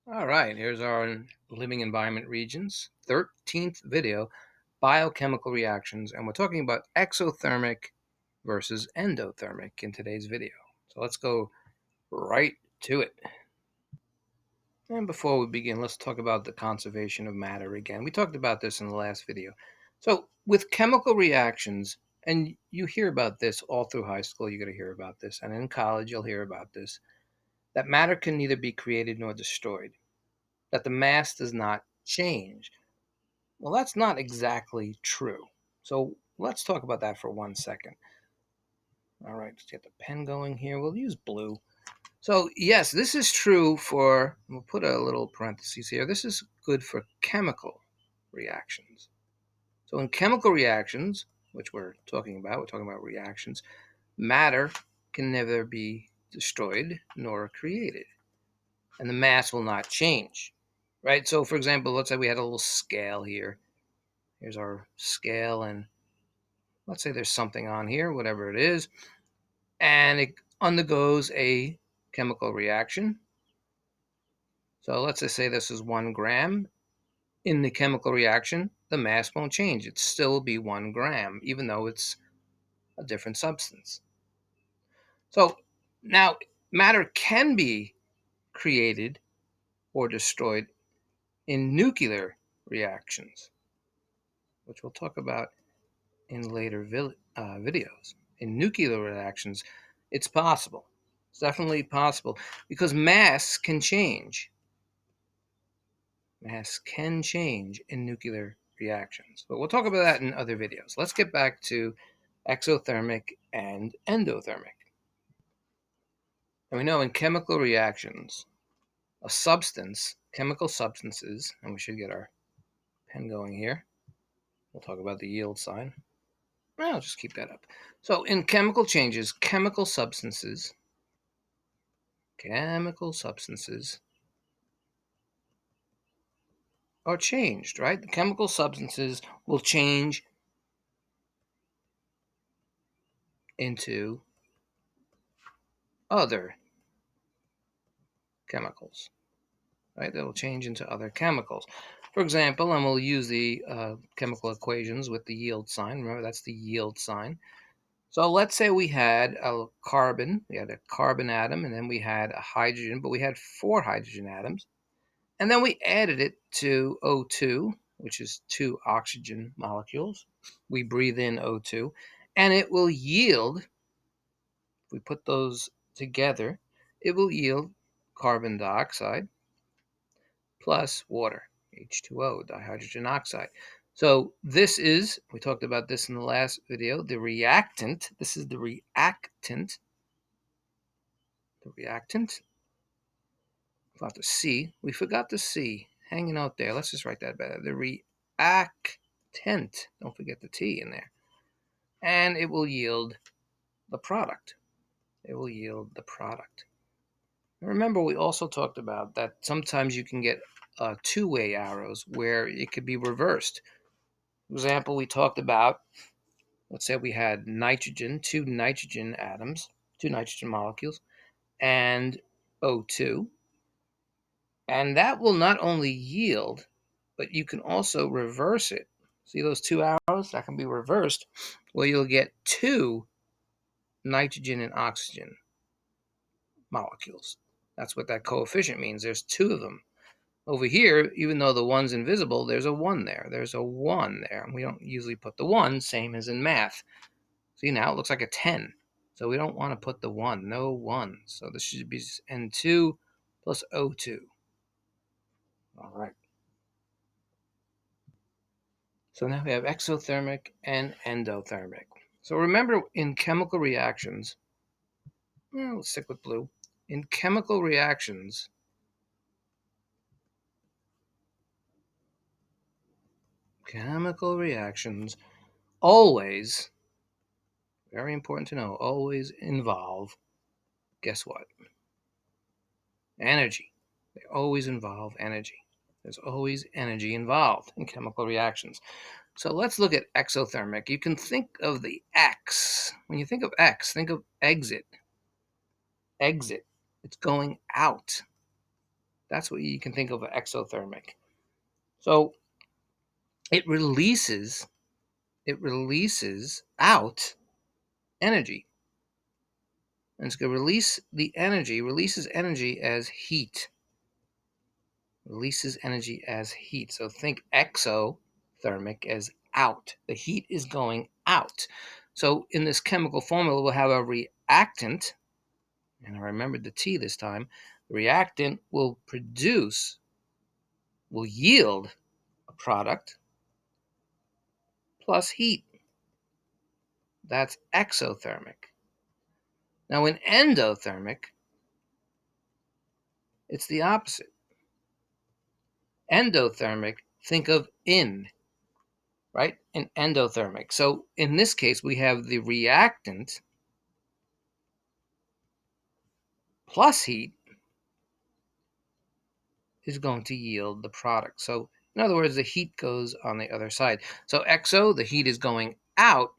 All right, here's our living environment regions, 13th video, biochemical reactions, and we're talking about exothermic versus endothermic in today's video. So let's go right to it. And before we begin, let's talk about the conservation of matter again. We talked about this in the last video. So with chemical reactions, and you hear about this all through high school, you're going to hear about this, and in college you'll hear about this, that matter can neither be created nor destroyed, that the mass does not change. Well, that's not exactly true. So let's talk about that for 1 second. All right, let's get the pen going here. We'll use blue. So yes, this is true for, we'll put a little parentheses here. This is good for chemical reactions. So in chemical reactions, which we're talking about reactions, matter can never be destroyed nor created, and the mass will not change, right? So for example, let's say we had a little scale here. Here's our scale, and let's say there's something on here, whatever it is, and it undergoes a chemical reaction. So let's just say this is 1 gram. In the chemical reaction, the mass won't change. It still will be 1 gram, even though it's a different substance. So now matter can be created or destroyed in nuclear reactions, which we'll talk about in later videos. In nuclear reactions, it's possible. It's definitely possible because mass can change. Mass can change in nuclear reactions. But we'll talk about that in other videos. Let's get back to exothermic and endothermic. And we know in chemical reactions, a substance, chemical substances, and we should get our pen going here. We'll talk about the yield sign. I'll just keep that up. So in chemical changes, chemical substances are changed, right? The chemical substances will change into other chemicals, right? They will change into other chemicals. For example, and we'll use the chemical equations with the yield sign. Remember, that's the yield sign. So let's say we had a carbon, we had a carbon atom, and then we had a hydrogen, but we had 4 hydrogen atoms. And then we added it to O2, which is 2 oxygen molecules. We breathe in O2, and it will yield, if we put those together, it will yield carbon dioxide plus water, H2O, dihydrogen oxide. So this is, we talked about this in the last video, the reactant. This is the reactant. The reactant. Forgot the C. We forgot the C hanging out there. Let's just write that better. The reactant. Don't forget the T in there. And it will yield the product. It will yield the product. And remember, we also talked about that sometimes you can get two-way arrows where it could be reversed. For example, we talked about, let's say we had nitrogen, 2 nitrogen atoms, 2 nitrogen molecules, and O2. And that will not only yield, but you can also reverse it. See those 2 arrows? That can be reversed, where you'll get 2 nitrogen and oxygen molecules. That's what that coefficient means. There's 2 of them. Over here, even though the 1's invisible, there's a 1 there. There's a 1 there. And we don't usually put the 1, same as in math. See, now it looks like a 10. So we don't want to put the 1. No 1. So this should be N2 plus O2. All right. So now we have exothermic and endothermic. So remember, in chemical reactions, let's stick with blue. In chemical reactions, always, very important to know, always involve, guess what? Energy. They always involve energy. There's always energy involved in chemical reactions. So let's look at exothermic. You can think of the X. When you think of X, think of exit. Exit. It's going out. That's what you can think of as exothermic. So it releases out energy. And it's going to releases energy as heat. Releases energy as heat. So think exothermic as out. The heat is going out. So in this chemical formula, we'll have a reactant, and I remembered the T this time. The reactant will yield a product plus heat. That's exothermic. Now in endothermic, it's the opposite. Endothermic, think of in, right? In endothermic. So in this case, we have the reactant plus heat is going to yield the product. So in other words, the heat goes on the other side. So exo, the heat is going out,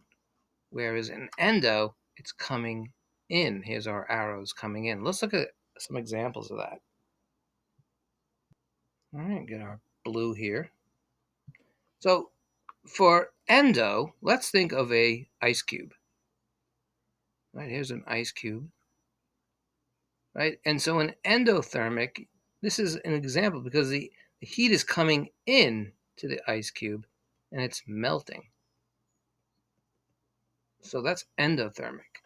whereas in endo, it's coming in. Here's our arrows coming in. Let's look at some examples of that. All right, get our blue here. So for endo, let's think of a ice cube. Right, here's an ice cube. Right, and so in endothermic, this is an example because the heat is coming in to the ice cube and it's melting. So that's endothermic.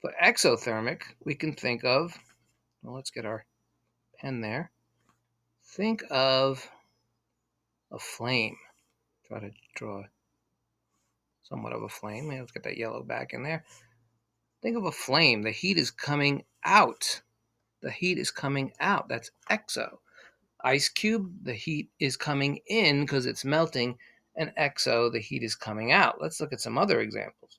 For exothermic, we can think of, well, let's get our pen there. Think of a flame. Try to draw somewhat of a flame. Let's get that yellow back in there. Think of a flame. The heat is coming out. The heat is coming out. That's exo. Ice cube, the heat is coming in because it's melting. And exo, the heat is coming out. Let's look at some other examples.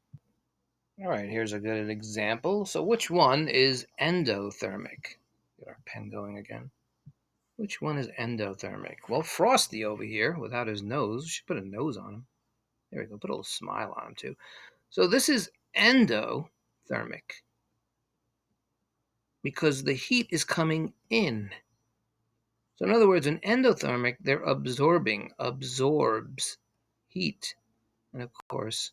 All right, here's a good example. So which one is endothermic? Get our pen going again. Which one is endothermic? Well, Frosty over here, without his nose, we should put a nose on him. There we go, put a little smile on him too. So this is endothermic because the heat is coming in. So in other words, in endothermic, they're absorbs heat. And of course,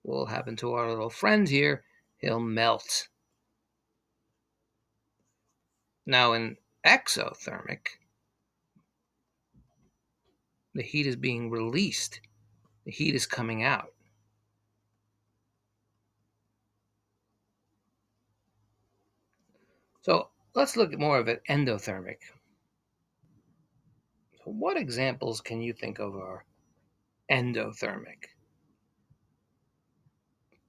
what will happen to our little friend here? He'll melt. Now in exothermic, the heat is being released. The heat is coming out. So let's look at more of it endothermic. So what examples can you think of are endothermic?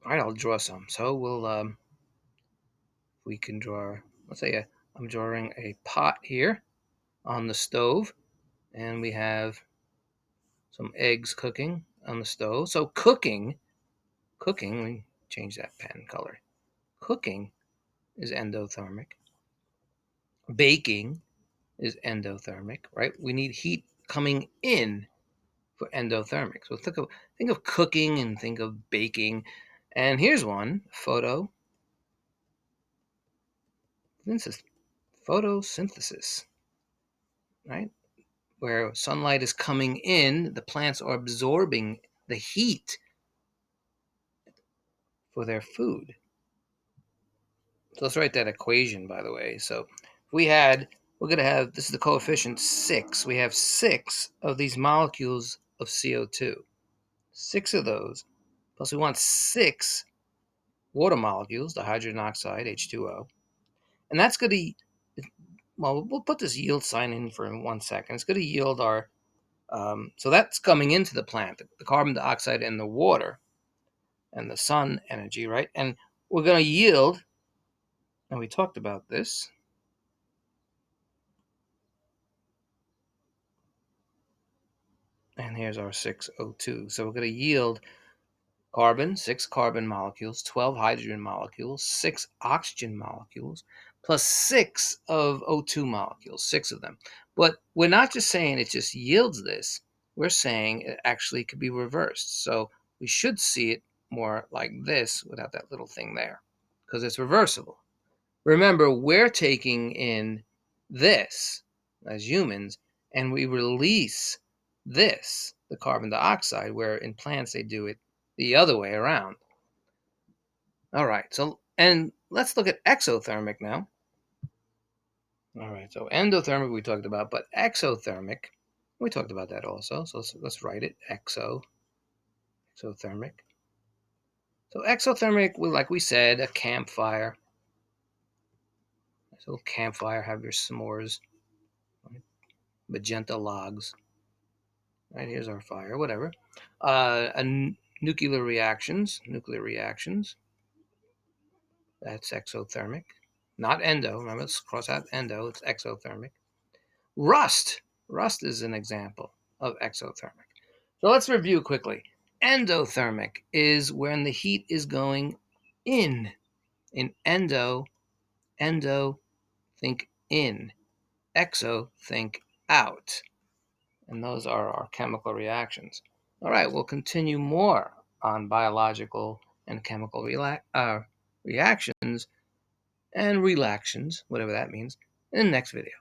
All right, I'll draw some. So we can draw, let's say I'm drawing a pot here on the stove, and we have some eggs cooking on the stove. So cooking, let me change that pen color. Cooking is endothermic. Baking is endothermic, right? We need heat coming in for endothermic. So think of cooking and think of baking. And here's one, photosynthesis, right? Where sunlight is coming in, the plants are absorbing the heat for their food. So let's write that equation, by the way. So we're going to have, this is the coefficient 6. We have 6 of these molecules of CO2. 6 of those. Plus we want 6 water molecules, the hydrogen oxide, H2O. And that's going to, well, we'll put this yield sign in for 1 second. It's going to yield our, so that's coming into the plant, the carbon dioxide and the water and the sun energy, right? And we're going to yield, and we talked about this, and here's our 6O2. So we're going to yield carbon, 6 carbon molecules, 12 hydrogen molecules, 6 oxygen molecules, plus 6 of O2 molecules, 6 of them. But we're not just saying it just yields this. We're saying it actually could be reversed. So we should see it more like this without that little thing there, because it's reversible. Remember, we're taking in this. as humans, and we release this, the carbon dioxide, where in plants they do it the other way around. All right, and let's look at exothermic now. All right, so endothermic we talked about, but exothermic, we talked about that also. So let's write it, exothermic. So exothermic, like we said, a campfire. So campfire, have your s'mores, right? Magenta logs. Right, here's our fire, whatever. Nuclear reactions, that's exothermic. Not endo, remember, let's cross out endo, it's exothermic. Rust is an example of exothermic. So let's review quickly. Endothermic is when the heat is going in. In endo, think in. Exo, think out. And those are our chemical reactions. All right, we'll continue more on biological and chemical reactions and relaxtions, whatever that means, in the next video.